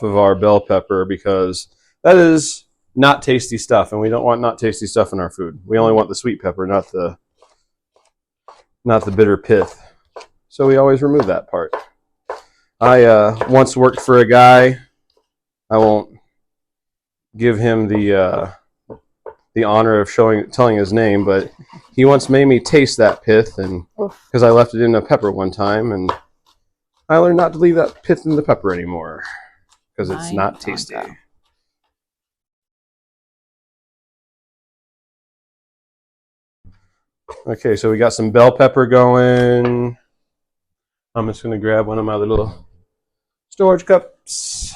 of our bell pepper because that is not tasty stuff, and we don't want not tasty stuff in our food. We only want the sweet pepper, not the bitter pith. So we always remove that part. I once worked for a guy. I won't give him the honor of telling his name, but he once made me taste that pith, and because I left it in a pepper one time, and I learned not to leave that pith in the pepper anymore because it's not tasty. Okay, so we got some bell pepper going. I'm just going to grab one of my little storage cups.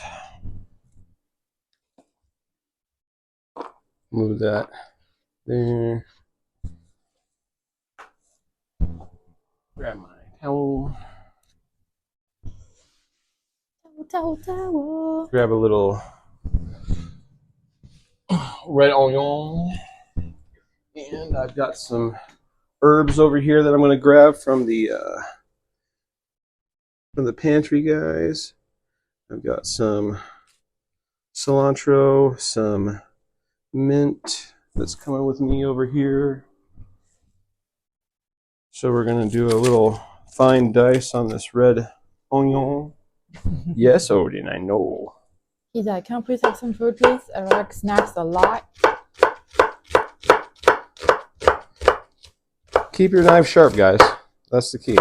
Move that there. Grab my towel. Towel. Grab a little red onion. And I've got some herbs over here that I'm going to grab from the pantry, guys. I've got some cilantro, some mint that's coming with me over here. So we're going to do a little fine dice on this red onion. Yes, Odin, I know. He's like, can I please have some food, please? I like snacks a lot. Keep your knife sharp, guys. That's the key.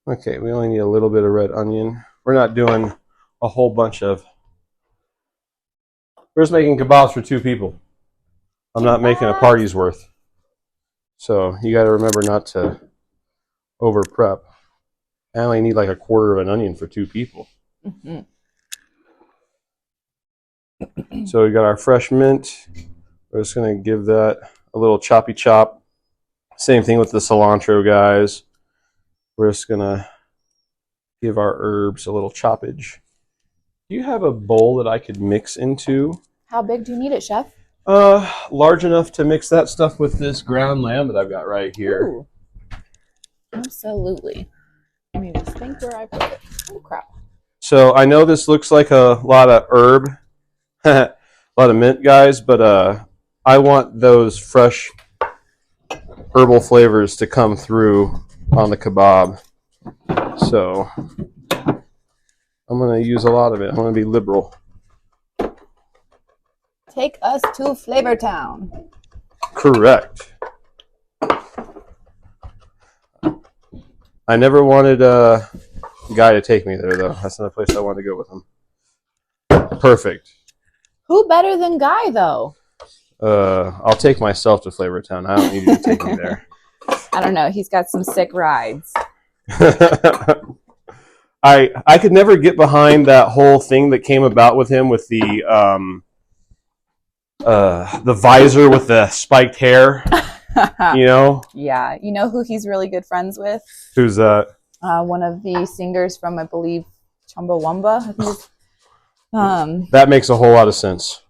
Okay, we only need a little bit of red onion. We're not doing a whole bunch of... We're just making kebabs for 2 people. I'm not making a party's worth. So you got to remember not to over prep. I only need like a quarter of an onion for 2 people. Mm-hmm. So we got our fresh mint. We're just going to give that a little choppy chop. Same thing with the cilantro, guys. We're just going to give our herbs a little choppage. Do you have a bowl that I could mix into? How big do you need it, Chef? Large enough to mix that stuff with this ground lamb that I've got right here. Ooh. Absolutely. Let me just think where I put it. Oh, crap. So I know this looks like a lot of herb, a lot of mint, guys, but I want those fresh herbal flavors to come through on the kebab. So I'm going to use a lot of it. I'm going to be liberal. Take us to Flavor Town. Correct. I never wanted a guy to take me there, though. That's not a place I wanted to go with him. Perfect. Who better than Guy, though? I'll take myself to Flavor Town. I don't need you to take me there. I don't know. He's got some sick rides. I could never get behind that whole thing that came about with him with the visor with the spiked hair. You know? Yeah. You know who he's really good friends with? Who's that? One of the singers from, I believe, Chumbawamba. I think that makes a whole lot of sense.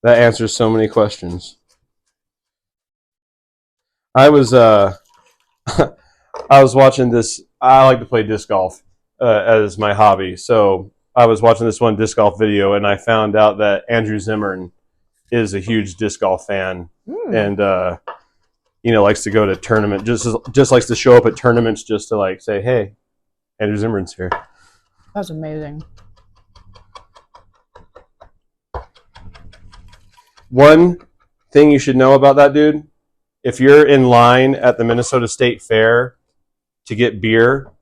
That answers so many questions. I was watching this. I like to play disc golf as my hobby. So I was watching this one disc golf video, and I found out that Andrew Zimmern is a huge disc golf fan, and likes to go to tournament. Just likes to show up at tournaments just to like say, "Hey, Andrew Zimmern's here." That's amazing. One thing you should know about that dude: if you're in line at the Minnesota State Fair to get beer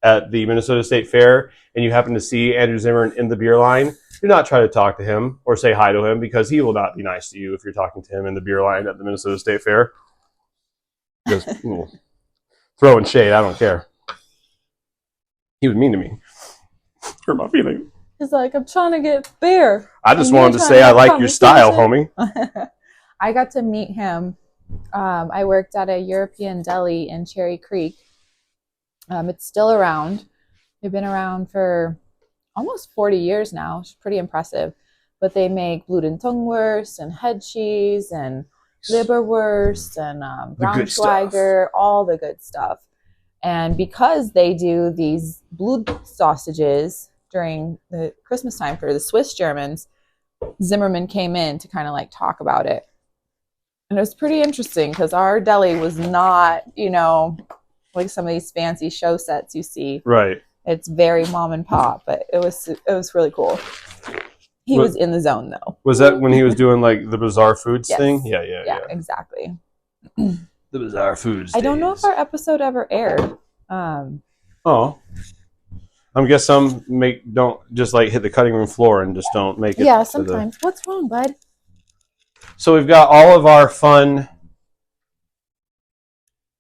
at the Minnesota State Fair, and you happen to see Andrew Zimmern in the beer line, do not try to talk to him or say hi to him, because he will not be nice to you if you're talking to him in the beer line at the Minnesota State Fair. Just throwing shade, I don't care. He was mean to me. Hurt my feelings. He's like, I'm trying to get beer. I just wanted to say I like your style, homie. I got to meet him. I worked at a European deli in Cherry Creek. It's still around. They've been around for almost 40 years now. It's pretty impressive. but they make Blutentungwurst and head cheese and Leberwurst and Braunschweiger, all the good stuff. And because they do these Blut sausages during the Christmas time for the Swiss Germans, Zimmerman came in to kind of like talk about it. And it was pretty interesting because our deli was not, you know, like some of these fancy show sets you see. Right. It's very mom and pop, but it was really cool. He was in the zone though. Was that when he was doing like the Bizarre Foods yes. thing? Yeah, exactly. The Bizarre Foods. I don't know if our episode ever aired. Oh. I guess some don't just like hit the cutting room floor and just don't make it. Yeah, sometimes. What's wrong, bud? So we've got all of our fun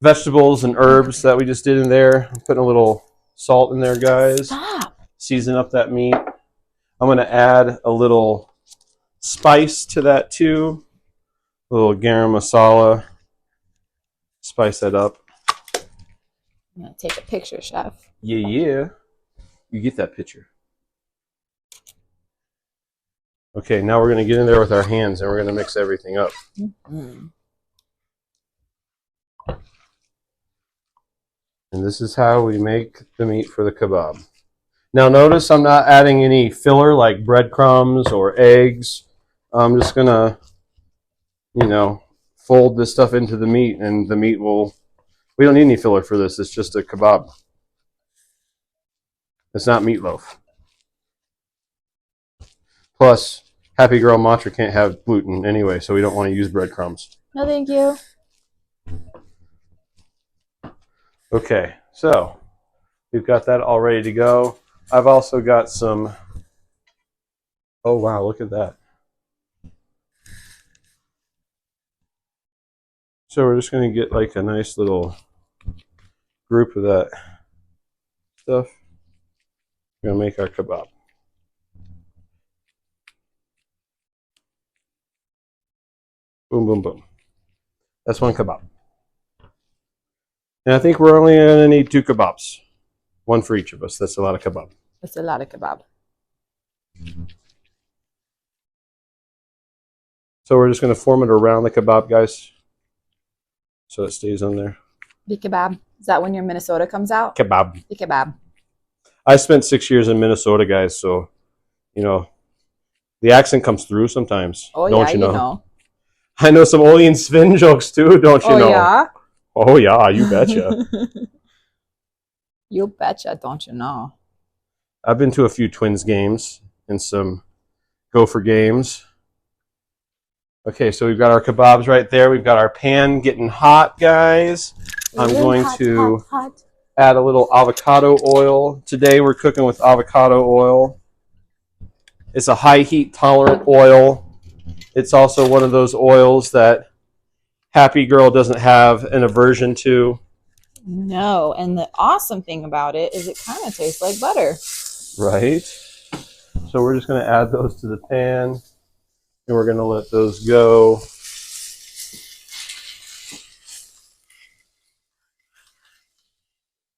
vegetables and herbs that we just did in there. I'm putting a little salt in there, guys. Stop. Season up that meat. I'm going to add a little spice to that too. A little garam masala. Spice that up. I'm going to take a picture, chef. Yeah. You get that picture. Okay, now we're going to get in there with our hands and we're going to mix everything up. Mm-hmm. And this is how we make the meat for the kebab. Now notice I'm not adding any filler like breadcrumbs or eggs. I'm just going to, you know, fold this stuff into the meat and the meat will... We don't need any filler for this. It's just a kebab. It's not meatloaf. Plus, Happy Girl Mantra can't have gluten anyway, so we don't want to use breadcrumbs. No, thank you. Okay, so we've got that all ready to go. I've also got some... Oh, wow, look at that. So we're just going to get like a nice little group of that stuff. We're going to make our kebab. Boom, boom, boom. That's one kebab. And I think we're only going to need 2 kebabs. One for each of us. That's a lot of kebab. That's a lot of kebab. So we're just going to form it around the kebab, guys. So it stays on there. The kebab. Is that when your Minnesota comes out? Kebab. The kebab. I spent 6 years in Minnesota, guys, so, you know, the accent comes through sometimes. Oh, don't yeah, you know? I know some Oli and Sven jokes, too, don't you know? Oh, yeah? Oh, yeah, you betcha. You betcha, don't you know? I've been to a few Twins games and some Gopher games. Okay, so we've got our kebabs right there. We've got our pan getting hot, guys. I'm going to add a little avocado oil. Today we're cooking with avocado oil. It's a high heat tolerant oil. It's also one of those oils that Happy Girl doesn't have an aversion to. No, and the awesome thing about it is it kind of tastes like butter. Right. So we're just going to add those to the pan, and we're going to let those go.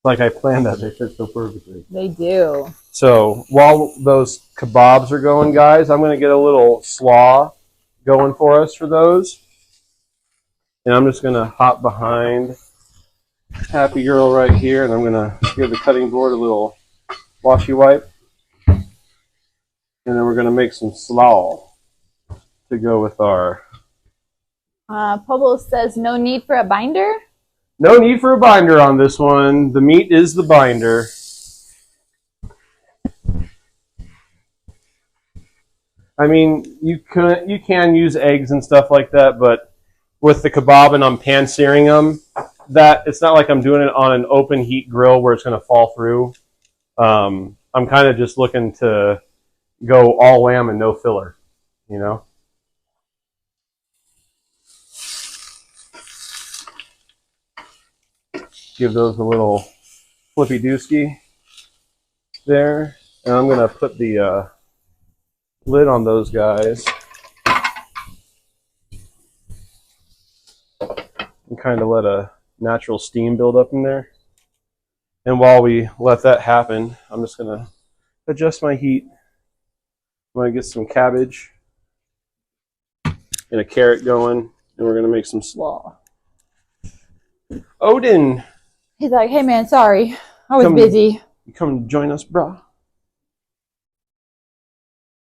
Like I planned that, they fit so perfectly. They do. So while those kebabs are going, guys, I'm going to get a little slaw going for us for those. And I'm just going to hop behind Happy Girl right here, and I'm going to give the cutting board a little washy wipe. And then we're going to make some slaw to go with our... Pobo says no need for a binder. No need for a binder on this one. The meat is the binder. I mean, you can use eggs and stuff like that, but with the kebab and I'm pan searing them, that it's not like I'm doing it on an open heat grill where it's going to fall through. I'm kind of just looking to go all lamb and no filler, you know. Give those a little flippy dooski there, and I'm going to put the lid on those guys and kind of let a natural steam build up in there. And while we let that happen, I'm just going to adjust my heat. I'm going to get some cabbage and a carrot going, and we're gonna make some slaw. Odin, He's like, hey man, sorry, I was busy. You come join us, brah.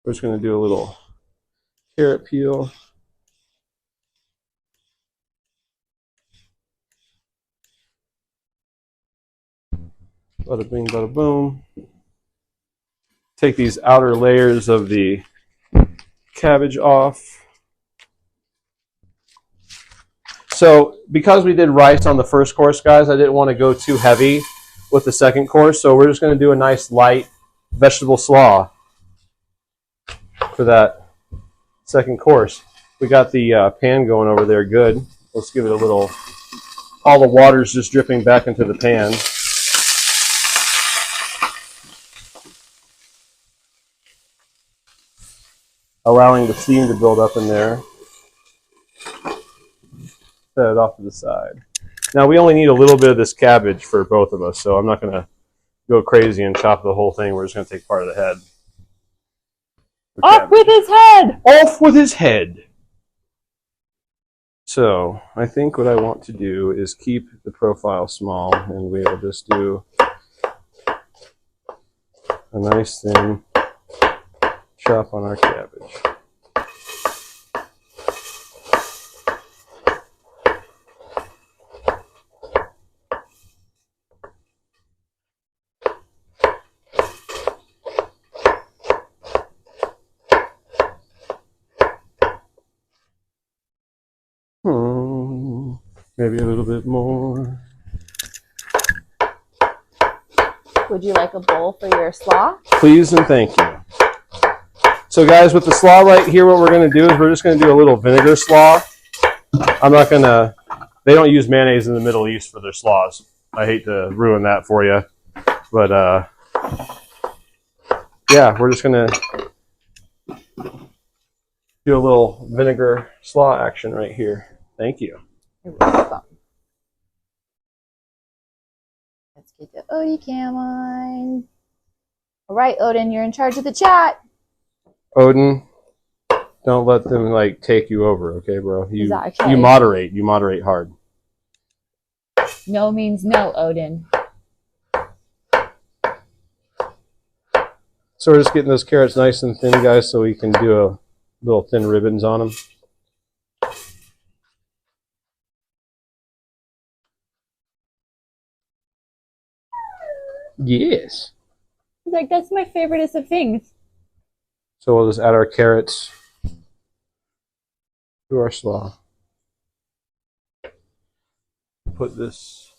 We're just gonna do a little carrot peel. Bada bing, bada boom. Take these outer layers of the cabbage off. So because we did rice on the first course, guys, I didn't want to go too heavy with the second course, so we're just going to do a nice light vegetable slaw for that second course. We got the pan going over there good. Let's give it a little, all the water's just dripping back into the pan. Allowing the steam to build up in there. Set it off to the side. Now we only need a little bit of this cabbage for both of us, so I'm not going to go crazy and chop the whole thing. We're just going to take part of the head. Off with his head! Off with his head! So I think what I want to do is keep the profile small, and we'll just do a nice thin chop on our cabbage. Maybe a little bit more. Would you like a bowl for your slaw? Please and thank you. So guys, with the slaw right here, what we're going to do is we're just going to do a little vinegar slaw. I'm not going to, they don't use mayonnaise in the Middle East for their slaws. I hate to ruin that for you. But yeah, we're just going to do a little vinegar slaw action right here. Thank you. You're welcome. Let's get the Odie cam on. All right, Odin, you're in charge of the chat. Odin, don't let them like take you over, okay, bro? Is that okay? You moderate hard. No means no, Odin. So we're just getting those carrots nice and thin, guys, so we can do a little thin ribbons on them. Yes. He's like, that's my favoriteest of things. So we'll just add our carrots to our slaw. Put this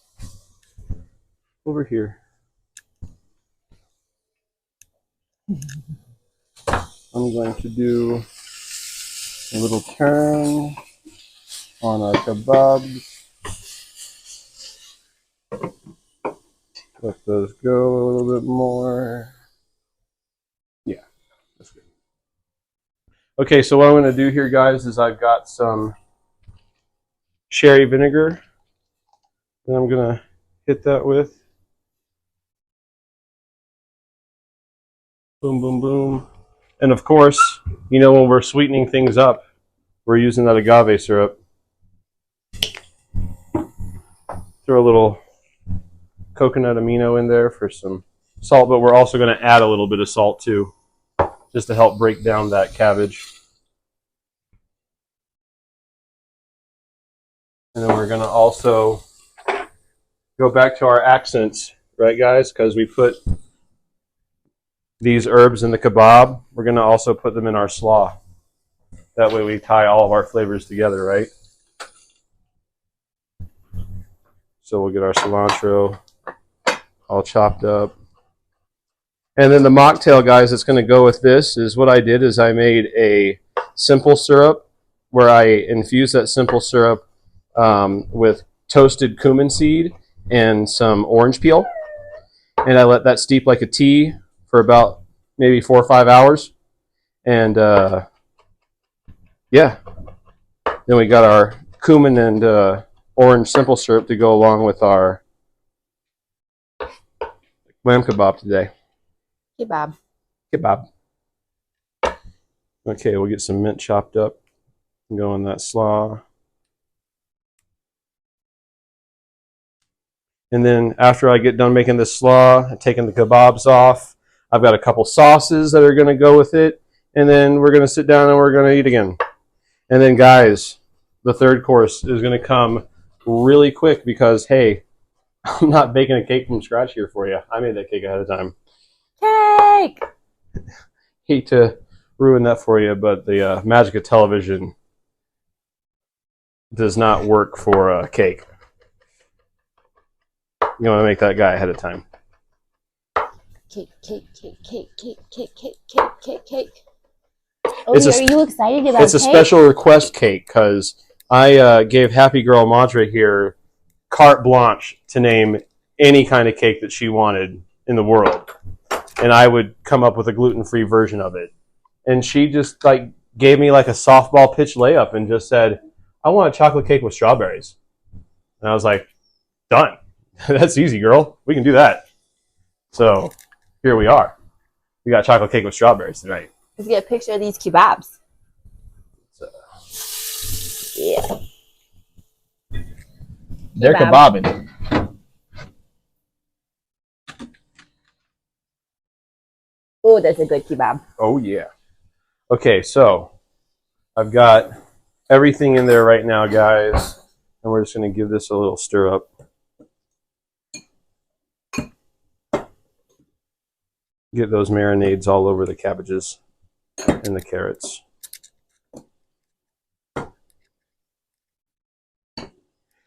over here. I'm going to do a little turn on our kebab. Let those go a little bit more. Yeah, that's good. Okay, so what I'm going to do here, guys, is I've got some sherry vinegar that I'm going to hit that with. Boom, boom, boom. And of course, you know, when we're sweetening things up, we're using that agave syrup. Throw a little coconut amino in there for some salt, but we're also going to add a little bit of salt too, just to help break down that cabbage. And then we're going to also go back to our accents, right guys? Because we put these herbs in the kebab, we're going to also put them in our slaw. That way we tie all of our flavors together, right? So we'll get our cilantro all chopped up. And then the mocktail, guys, that's going to go with this is what I did is I made a simple syrup where I infused that simple syrup with toasted cumin seed and some orange peel. And I let that steep like a tea for about maybe 4 or 5 hours. And yeah, then we got our cumin and orange simple syrup to go along with our lamb kebab today. Kebab. Kebab. Okay, we'll get some mint chopped up Go in that slaw. And then after I get done making this slaw and taking the kebabs off, I've got a couple sauces that are going to go with it. And then we're going to sit down and we're going to eat again. And then, guys, the third course is going to come really quick because, hey, I'm not baking a cake from scratch here for you. I made that cake ahead of time. Cake! Hate to ruin that for you, but the magic of television does not work for cake. You want to make that guy ahead of time. Cake, cake, cake, cake, cake, cake, cake, cake, cake, cake. Oh, It's are you excited about It's a cake? special request cake because I gave Happy Girl Madre here carte blanche to name any kind of cake that she wanted in the world. And I would come up with a gluten-free version of it. And she just like gave me like a softball pitch layup and just said, I want a chocolate cake with strawberries. And I was like, done. That's easy, girl. We can do that. So here we are. We got chocolate cake with strawberries tonight. Let's get a picture of these kebabs. Yeah. They're kebabbing. Oh, that's a good kebab. Oh, yeah. Okay, so I've got everything in there right now, guys. And we're just going to give this a little stir up. Get those marinades all over the cabbages and the carrots.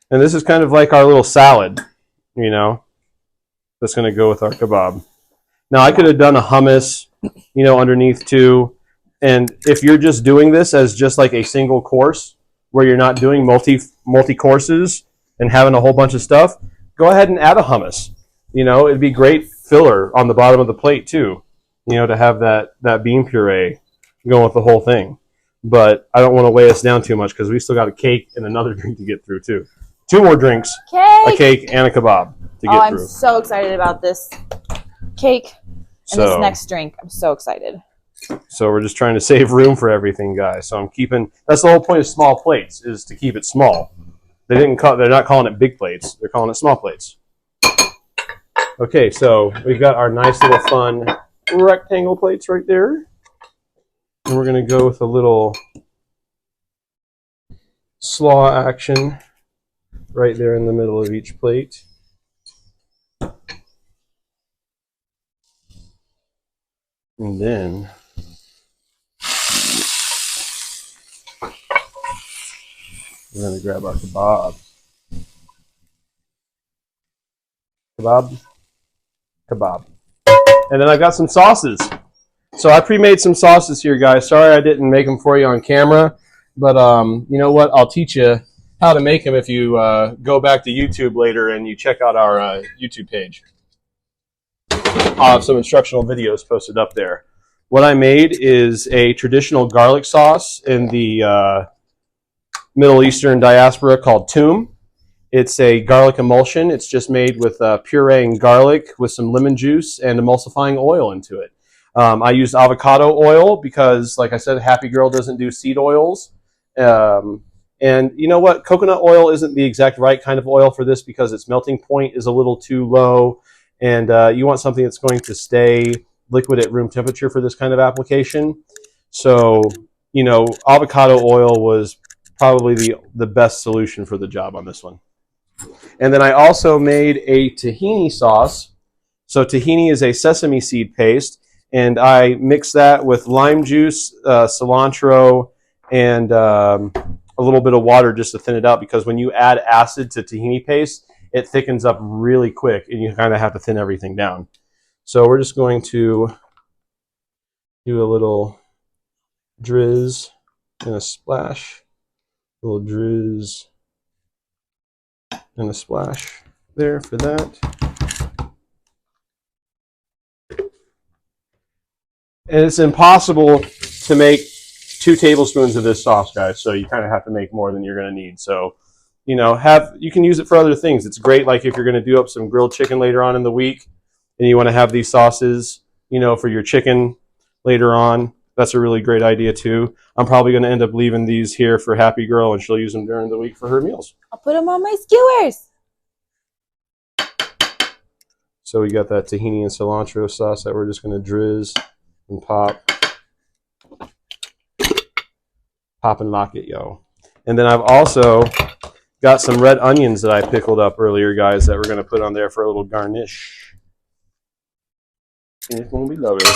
And this is kind of like our little salad, you know, that's going to go with our kebab. Now, I could have done a hummus, you know, underneath too. And if you're just doing this as just like a single course where you're not doing multi courses and having a whole bunch of stuff, go ahead and add a hummus. You know, it'd be great filler on the bottom of the plate too, you know, to have that bean puree going with the whole thing. But I don't want to weigh us down too much because we still got a cake and another drink to get through too. 2 more drinks, a cake, and a kebab to get through. I'm so excited about this cake and this next drink. I'm so excited. So we're just trying to save room for everything, guys. So I'm keeping. That's the whole point of small plates, is to keep it small. They're not calling it big plates. They're calling it small plates. Okay, so we've got our nice little fun rectangle plates right there, and we're gonna go with a little slaw action right there in the middle of each plate. And then we're going to grab our kebab. Kebab. And then I've got some sauces. So I pre-made some sauces here, guys. Sorry I didn't make them for you on camera. But you know what? I'll teach you how to make them if you go back to YouTube later and you check out our YouTube page. I'll have some instructional videos posted up there. What I made is a traditional garlic sauce in the Middle Eastern diaspora called Toom. It's a garlic emulsion. It's just made with pureeing garlic with some lemon juice and emulsifying oil into it. I used avocado oil because, like I said, Happy Girl doesn't do seed oils. And you know what? Coconut oil isn't the exact right kind of oil for this because its melting point is a little too low. And you want something that's going to stay liquid at room temperature for this kind of application. So, you know, avocado oil was probably the best solution for the job on this one. And then I also made a tahini sauce. So tahini is a sesame seed paste. And I mix that with lime juice, cilantro, and a little bit of water just to thin it out, because when you add acid to tahini paste, it thickens up really quick and you kind of have to thin everything down. So we're just going to do a little drizz and a splash. A little drizz and a splash there for that. And it's impossible to make 2 tablespoons of this sauce, guys, so you kind of have to make more than you're going to need. So, you know, you can use it for other things. It's great, like if you're going to do up some grilled chicken later on in the week and you want to have these sauces, you know, for your chicken later on. That's a really great idea too. I'm probably going to end up leaving these here for Happy Girl, and she'll use them during the week for her meals. I'll put them on my skewers. So we got that tahini and cilantro sauce that we're just going to drizz and pop. Pop and lock it, yo. And then I've also got some red onions that I pickled up earlier, guys, that we're going to put on there for a little garnish. And it's going to be lovely.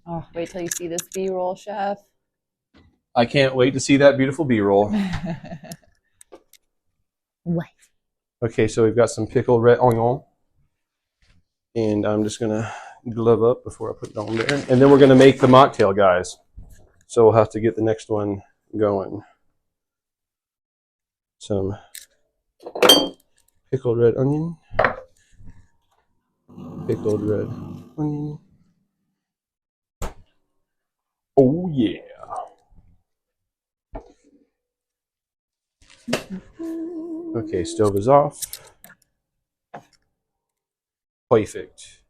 Oh, wait till you see this B-roll, Chef. I can't wait to see that beautiful B-roll. What? Okay, so we've got some pickled red onion. And I'm just going to glove up before I put it on there. And then we're going to make the mocktail, guys. So we'll have to get the next one going. Some pickled red onion. Pickled red onion. Oh, yeah. Okay, stove is off. Perfect.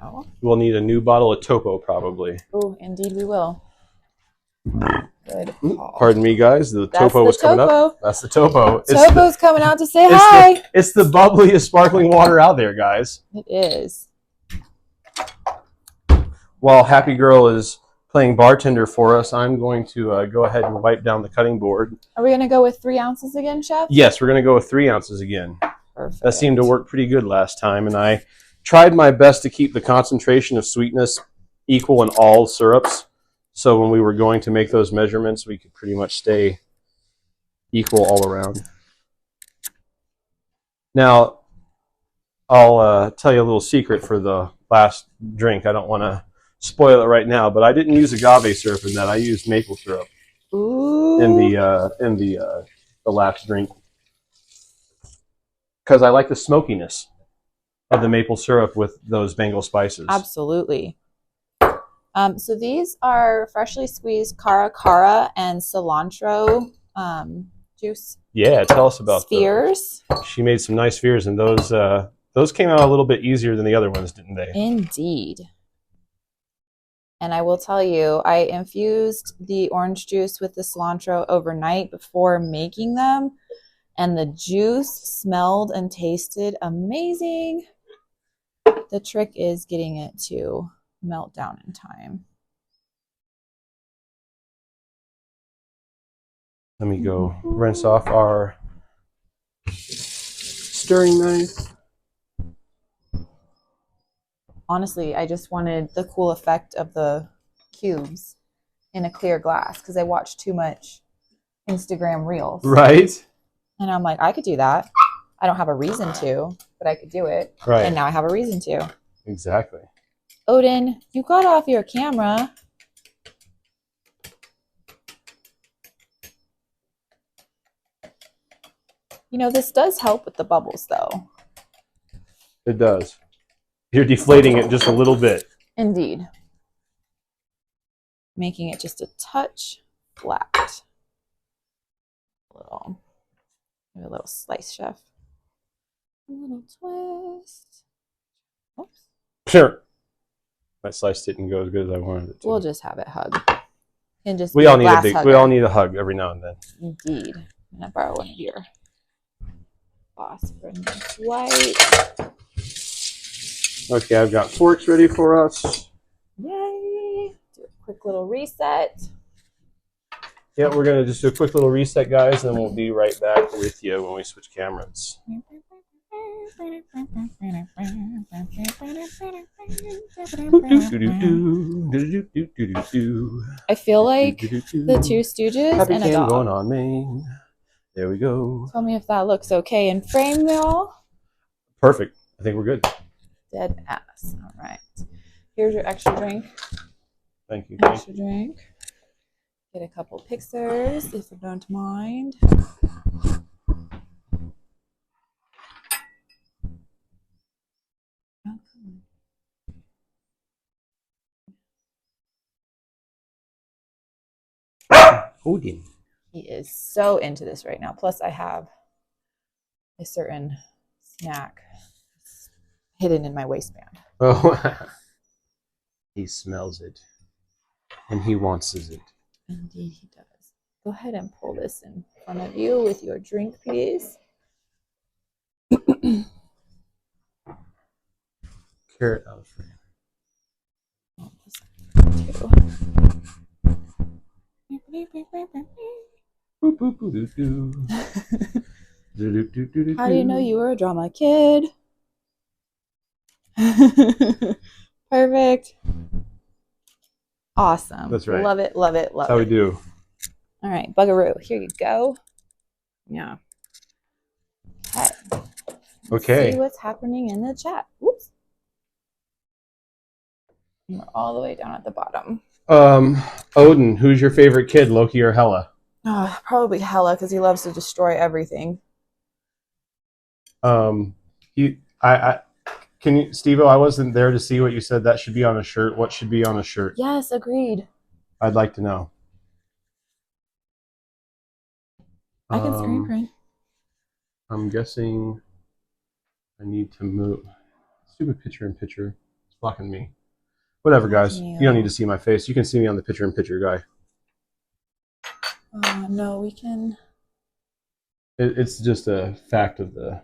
Oh. We'll need a new bottle of Topo, probably. Oh, indeed we will. Good call. Pardon me, guys. The Topo was coming up. That's the Topo. Topo's coming out to say hi. It's the bubbliest sparkling water out there, guys. It is. While Happy Girl is playing bartender for us, I'm going to go ahead and wipe down the cutting board. Are we going to go with 3 ounces again, Chef? Yes, we're going to go with 3 ounces again. Perfect. That seemed to work pretty good last time, and I tried my best to keep the concentration of sweetness equal in all syrups. So when we were going to make those measurements, we could pretty much stay equal all around. Now, I'll tell you a little secret for the last drink. I don't want to spoil it right now, but I didn't use agave syrup in that. I used maple syrup. Ooh. in the last drink, because I like the smokiness of the maple syrup with those Bengal spices. Absolutely. So these are freshly squeezed Cara and cilantro juice. Yeah, tell us about spheres. She made some nice spheres, and those came out a little bit easier than the other ones, didn't they? Indeed. And I will tell you, I infused the orange juice with the cilantro overnight before making them, and the juice smelled and tasted amazing. The trick is getting it to melt down in time. Let me go rinse off our stirring knife. Honestly, I just wanted the cool effect of the cubes in a clear glass because I watched too much Instagram reels. Right. And I'm like, I could do that. I don't have a reason to, but I could do it. Right. And now I have a reason to. Exactly. Odin, you got off your camera. You know, this does help with the bubbles, though. It does. You're deflating it just a little bit. Indeed. Making it just a touch flat. A little slice, Chef. A little twist. Oops. Sure. My slice didn't go as good as I wanted it to. We'll just have it hug. And just we all need a hug every now and then. Indeed. I'm gonna borrow one of your phosphorus white. Okay, I've got forks ready for us. Yay! Do a quick little reset. Yeah, we're going to just do a quick little reset, guys, and we'll be right back with you when we switch cameras. I feel like the Two Stooges Happy and a dog. going on, Maine. There we go. Tell me if that looks okay in frame, y'all. Perfect. I think we're good. Dead ass. All right. Here's your extra drink. Thank you. Extra drink. Get a couple pictures if you don't mind. Odin. He is so into this right now. Plus, I have a certain snack hidden in my waistband. Oh. He smells it. And he wants it. Indeed he does. Go ahead and pull this in front of you with your drink, please. Carrot Alfred. How do you know you were a drama kid? Perfect. Awesome. That's right. Love it, love it, love That's how it. we do. All right, Bugaroo. Here you go. Yeah. Okay. See what's happening in the chat. Whoops. And we're all the way down at the bottom. Odin, who's your favorite kid, Loki or Hela? Oh, probably Hela, because he loves to destroy everything. Can you, Steve-O, I wasn't there to see what you said. That should be on a shirt. What should be on a shirt? Yes, agreed. I'd like to know. I can screen print. I'm guessing I need to move. Stupid picture-in-picture. It's blocking me. Whatever, guys. You don't need to see my face. You can see me on the picture-in-picture guy. No, we can. It's just a fact of the...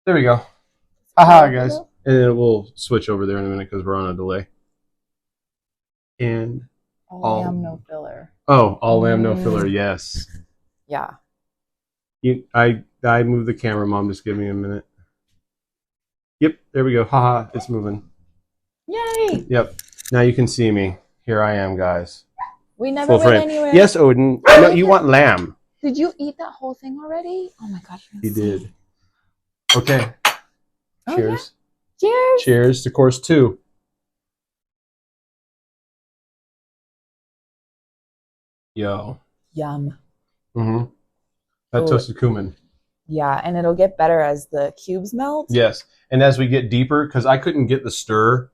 There we go. Haha, guys. And then we'll switch over there in a minute because we're on a delay. And all lamb, no filler. Oh, all lamb, no filler. Yes. Yeah. I moved the camera, Mom. Just give me a minute. Yep, there we go. Haha, it's moving. Yay! Yep. Now you can see me. Here I am, guys. We never went anywhere. Yes, Odin. No, you want lamb. Did you eat that whole thing already? Oh my gosh. He did. Okay. Oh, Cheers. Yeah. Cheers. Cheers to course 2. Yo. Yum. Mm-hmm. That toasted cumin. Yeah, and it'll get better as the cubes melt. Yes. And as we get deeper, because I couldn't get the stir.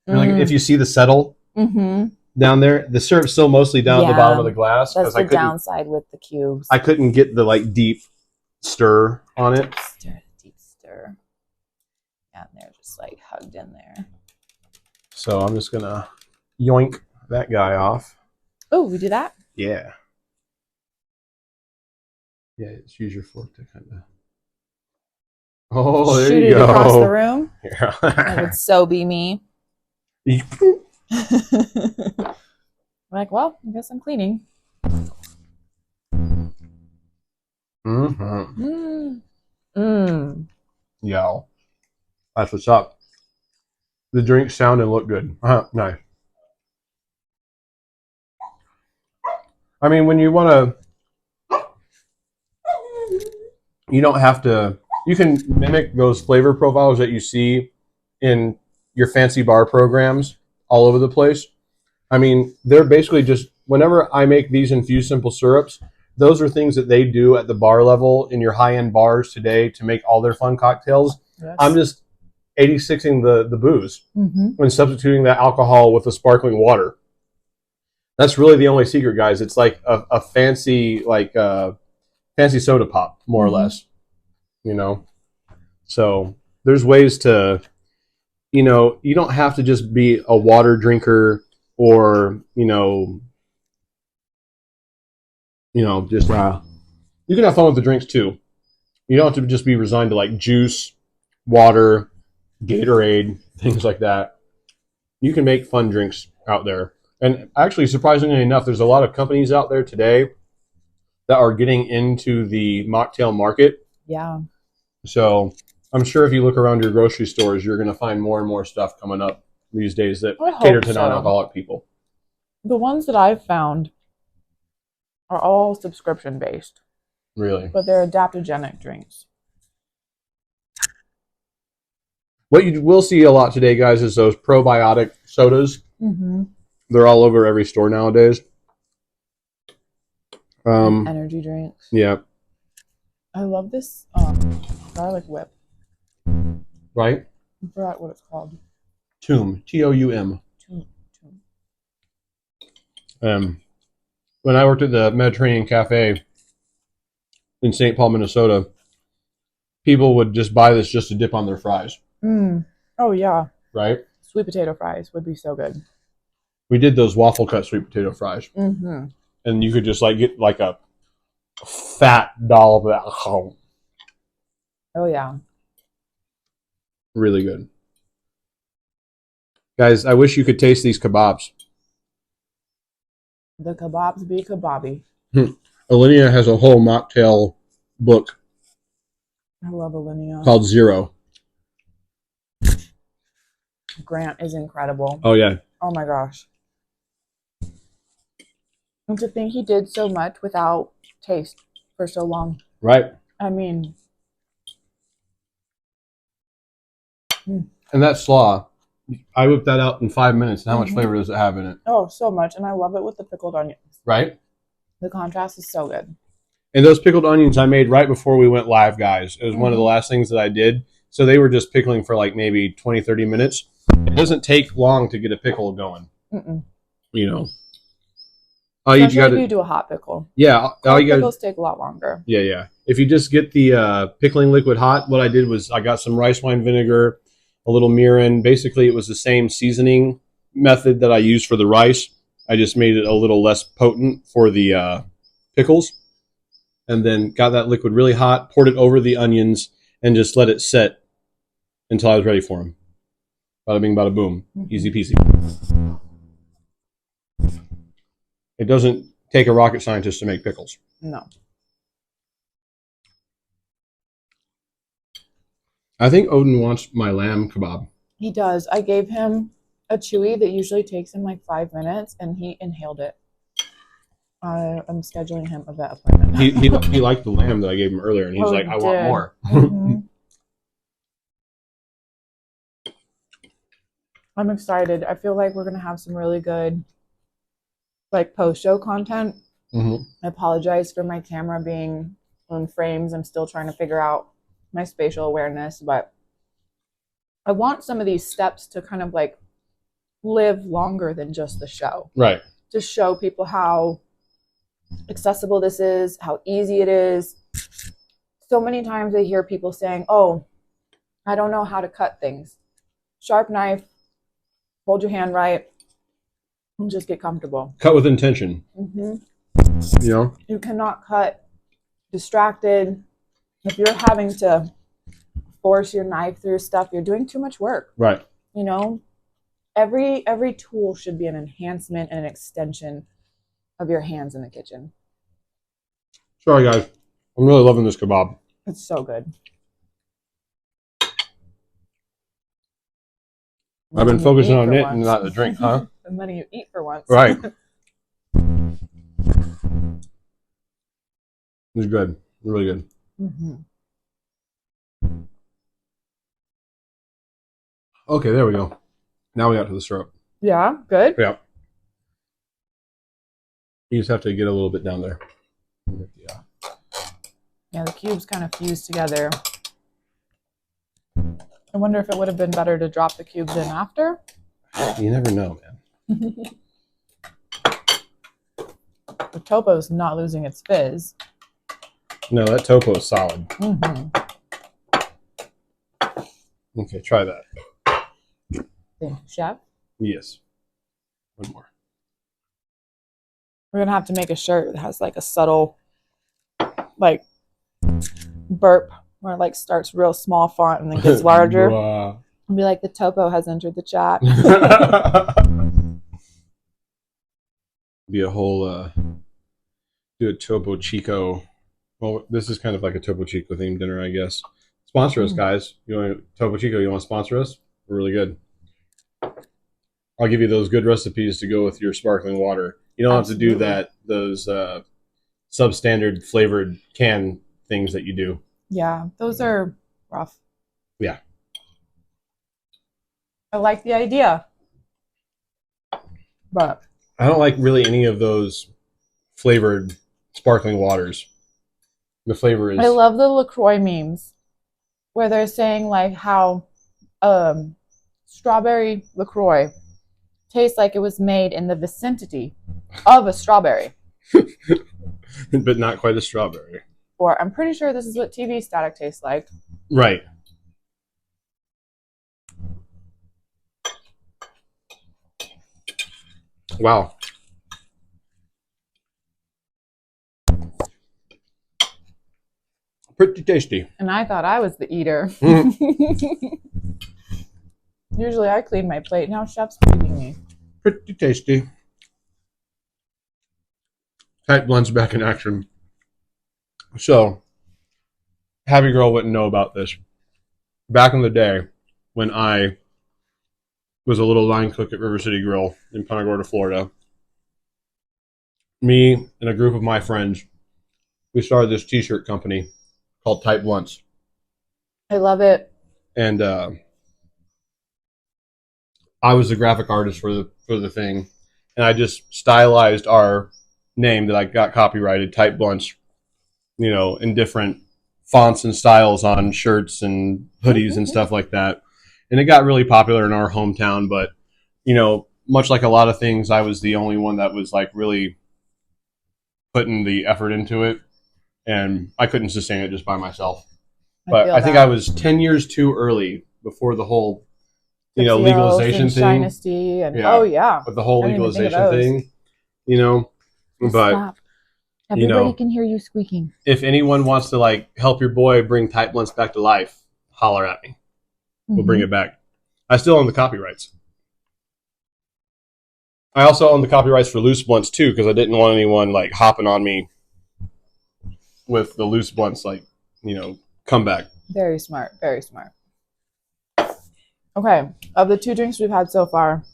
Like if you see the settle down there, the syrup's still mostly down at the bottom of the glass. That's the downside with the cubes. I couldn't get the deep stir on it. Deep stir. Yeah, and they're just hugged in there. So I'm just gonna yoink that guy off. Oh, we do that? Yeah. Yeah, just use your fork to kind of. Oh, there you go. Shoot it across the room. Yeah. That would so be me. Well, I guess I'm cleaning. Yeah. That's what's up. The drinks sound and look good. Nice. I mean, when you want to, you don't have to, you can mimic those flavor profiles that you see in your fancy bar programs all over the place. I mean, they're basically just, whenever I make these infused simple syrups, those are things that they do at the bar level in your high-end bars today to make all their fun cocktails. Yes. I'm just 86ing the booze and substituting that alcohol with the sparkling water. That's really the only secret, guys. It's like a fancy, fancy soda pop, more or less, So there's ways to, you don't have to just be a water drinker or, just, you can have fun with the drinks too. You don't have to just be resigned to juice, water, Gatorade, things like that. You can make fun drinks out there. And actually, surprisingly enough, there's a lot of companies out there today that are getting into the mocktail market. Yeah. So I'm sure if you look around your grocery stores, you're going to find more and more stuff coming up these days that cater to non-alcoholic people. The ones that I've found are all subscription-based. Really? But they're adaptogenic drinks. What you will see a lot today, guys, is those probiotic sodas. They're all over every store nowadays. Energy drinks. Yeah. I love this garlic whip. Right? I forgot what it's called. Toum. Toum. Toum. When I worked at the Mediterranean Cafe in St. Paul, Minnesota, people would just buy this just to dip on their fries. Oh, yeah. Right? Sweet potato fries would be so good. We did those waffle cut sweet potato fries. Mm-hmm. And you could just like get like a fat dollop of that. Oh, yeah. Really good. Guys, I wish you could taste these kebabs. The kebabs be kebabi. Alinea has a whole mocktail book. I love Alinea. Called Zero. Grant is incredible. Oh, yeah. Oh, my gosh. And to think he did so much without taste for so long. Right. I mean. And that slaw, I whipped that out in 5 minutes. And how much flavor does it have in it? Oh, so much. And I love it with the pickled onions. Right? The contrast is so good. And those pickled onions I made right before we went live, guys. It was one of the last things that I did. So they were just pickling for like maybe 20, 30 minutes. It doesn't take long to get a pickle going. You know. Especially if you do a hot pickle. Yeah. Pickles take a lot longer. Yeah, yeah. If you just get the pickling liquid hot, what I did was I got some rice wine vinegar, a little mirin. Basically, it was the same seasoning method that I used for the rice. I just made it a little less potent for the pickles. And then got that liquid really hot, poured it over the onions, and just let it set until I was ready for them. Bada bing, bada boom. Easy peasy. It doesn't take a rocket scientist to make pickles. No. I think Odin wants my lamb kebab. He does. I gave him a chewy that usually takes him like 5 minutes, and he inhaled it. I'm scheduling him a vet appointment. he liked the lamb that I gave him earlier, and he's like, I want more. I'm excited. I feel like we're going to have some really good like post-show content. I apologize for my camera being on frames. I'm still trying to figure out my spatial awareness, but I want some of these steps to kind of like live longer than just the show. Right. To show people how accessible this is, how easy it is. So many times I hear people saying, oh, I don't know how to cut things. Sharp knife, hold your hand right, and just get comfortable. Cut with intention. You know? You cannot cut distracted. If you're having to force your knife through stuff, you're doing too much work. Right. You know? Every tool should be an enhancement and an extension of your hands in the kitchen. Sorry, guys. I'm really loving this kebab. It's so good. I've been focusing on it and not the drink, huh? I'm letting you eat for once. Right. It's good. Really good. Okay, there we go. Now we got to the syrup. Yeah, good. Yeah. You just have to get a little bit down there. Yeah. Yeah, the cubes kind of fuse together. I wonder if it would have been better to drop the cubes in after. You never know, man. The Topo's not losing its fizz. No, that Topo is solid. Okay, try that. Thank you, Chef. Yes. One more. We're going to have to make a shirt that has like a subtle, like, burp where it like starts real small font and then gets larger. And be like, the Topo has entered the chat. Be a whole, do a Topo Chico. Well, this is kind of like a Topo Chico themed dinner, I guess. Sponsor us, guys. You want Topo Chico? You want to sponsor us? We're really good. I'll give you those good recipes to go with your sparkling water. You don't have to do those substandard flavored can things that you do. Yeah, those are rough. Yeah. I like the idea. But I don't like really any of those flavored sparkling waters. The flavor is... I love the LaCroix memes where they're saying like how strawberry LaCroix tastes like it was made in the vicinity of a strawberry. But not quite a strawberry. Or I'm pretty sure this is what TV static tastes like. Right. Wow. Pretty tasty. And I thought I was the eater. Usually I clean my plate. Now chef's feeding me. Pretty tasty. Tight blends back in action. So, Happy Girl wouldn't know about this. Back in the day, when I was a little line cook at River City Grill in Punta Gorda, Florida, me and a group of my friends, we started this t-shirt company called Tight Blunts. I love it. And I was the graphic artist for the thing, and I just stylized our name that I got copyrighted, Tight Blunts, you know, in different fonts and styles on shirts and hoodies and stuff like that. And it got really popular in our hometown, but, you know, much like a lot of things, I was the only one that was like really putting the effort into it, and I couldn't sustain it just by myself. But I think I was 10 years too early before the whole, you know, legalization thing. Dynasty and with the whole legalization thing, you know. But stop. Everybody can hear you squeaking. If anyone wants to like help your boy bring Tight Blunts back to life, holler at me. We'll bring it back. I still own the copyrights. I also own the copyrights for loose blunts too, because I didn't want anyone like hopping on me with the loose blunts, like, you know, come back. Very smart. Very smart. Okay, of the 2 drinks we've had so far,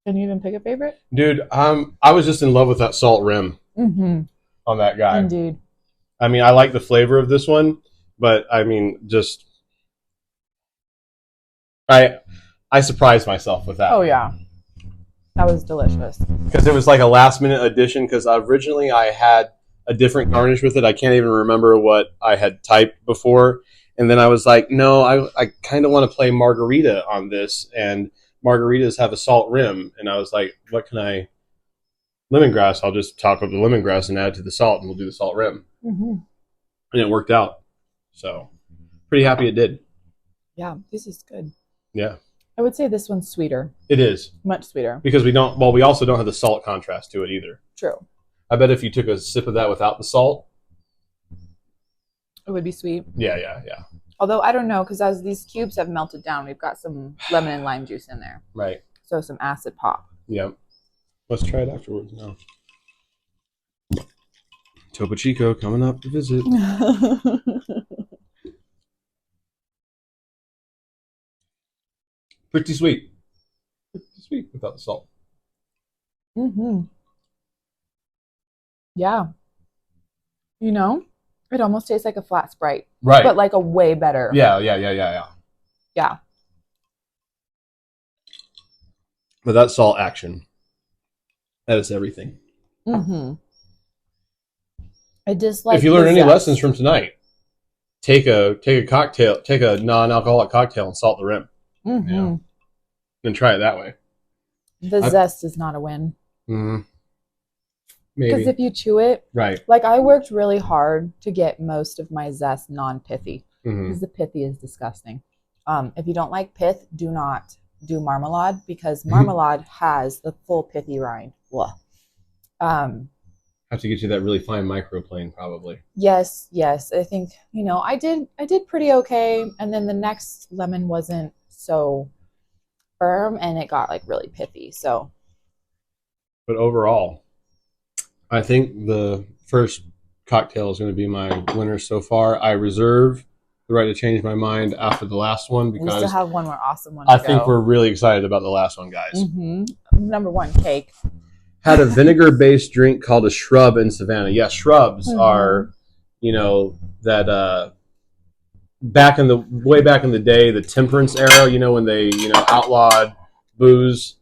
can you even pick a favorite? Dude, I was just in love with that salt rim on that guy. Indeed. I mean, I like the flavor of this one, but I mean, just I surprised myself with that. Oh yeah, that was delicious. Because it was like a last minute addition. Because originally I had a different garnish with it. I can't even remember what I had typed before. And then I was like, no, I kind of want to play margarita on this, and margaritas have a salt rim. And I was like, what can I? Lemongrass. I'll just top up the lemongrass and add it to the salt, and we'll do the salt rim. And it worked out. So pretty happy it did. Yeah, this is good. Yeah. I would say this one's sweeter. It is. Much sweeter. Because we also don't have the salt contrast to it either. True. I bet if you took a sip of that without the salt, it would be sweet. Yeah. Although I don't know, because as these cubes have melted down, we've got some lemon and lime juice in there. Right. So some acid pop. Yep. Let's try it afterwards now. Topo Chico coming up to visit. Pretty sweet. Pretty sweet without the salt. Yeah. You know, it almost tastes like a flat Sprite. Right. But like a way better. Yeah. Yeah. But that salt action, that is everything. I dislike. If you learn any lessons from tonight, take a cocktail, take a non-alcoholic cocktail and salt the rim. And try it that way. The zest is not a win. Maybe. Because if you chew it, right. Like I worked really hard to get most of my zest non-pithy. Because the pithy is disgusting. If you don't like pith, do not do marmalade, because marmalade has the full pithy rind. Have to get you that really fine microplane, probably. Yes. I think, you know, I did pretty okay, and then the next lemon wasn't so firm, and it got like really pithy. So, but overall, I think the first cocktail is going to be my winner so far. I reserve the right to change my mind after the last one, because we still have one more awesome one. I think we're really excited about the last one, guys. Number 1, cake. Had a vinegar-based drink called a shrub in Savannah. Yeah, shrubs are, you know, that way back in the day, the temperance era, you know, when they, you know, outlawed booze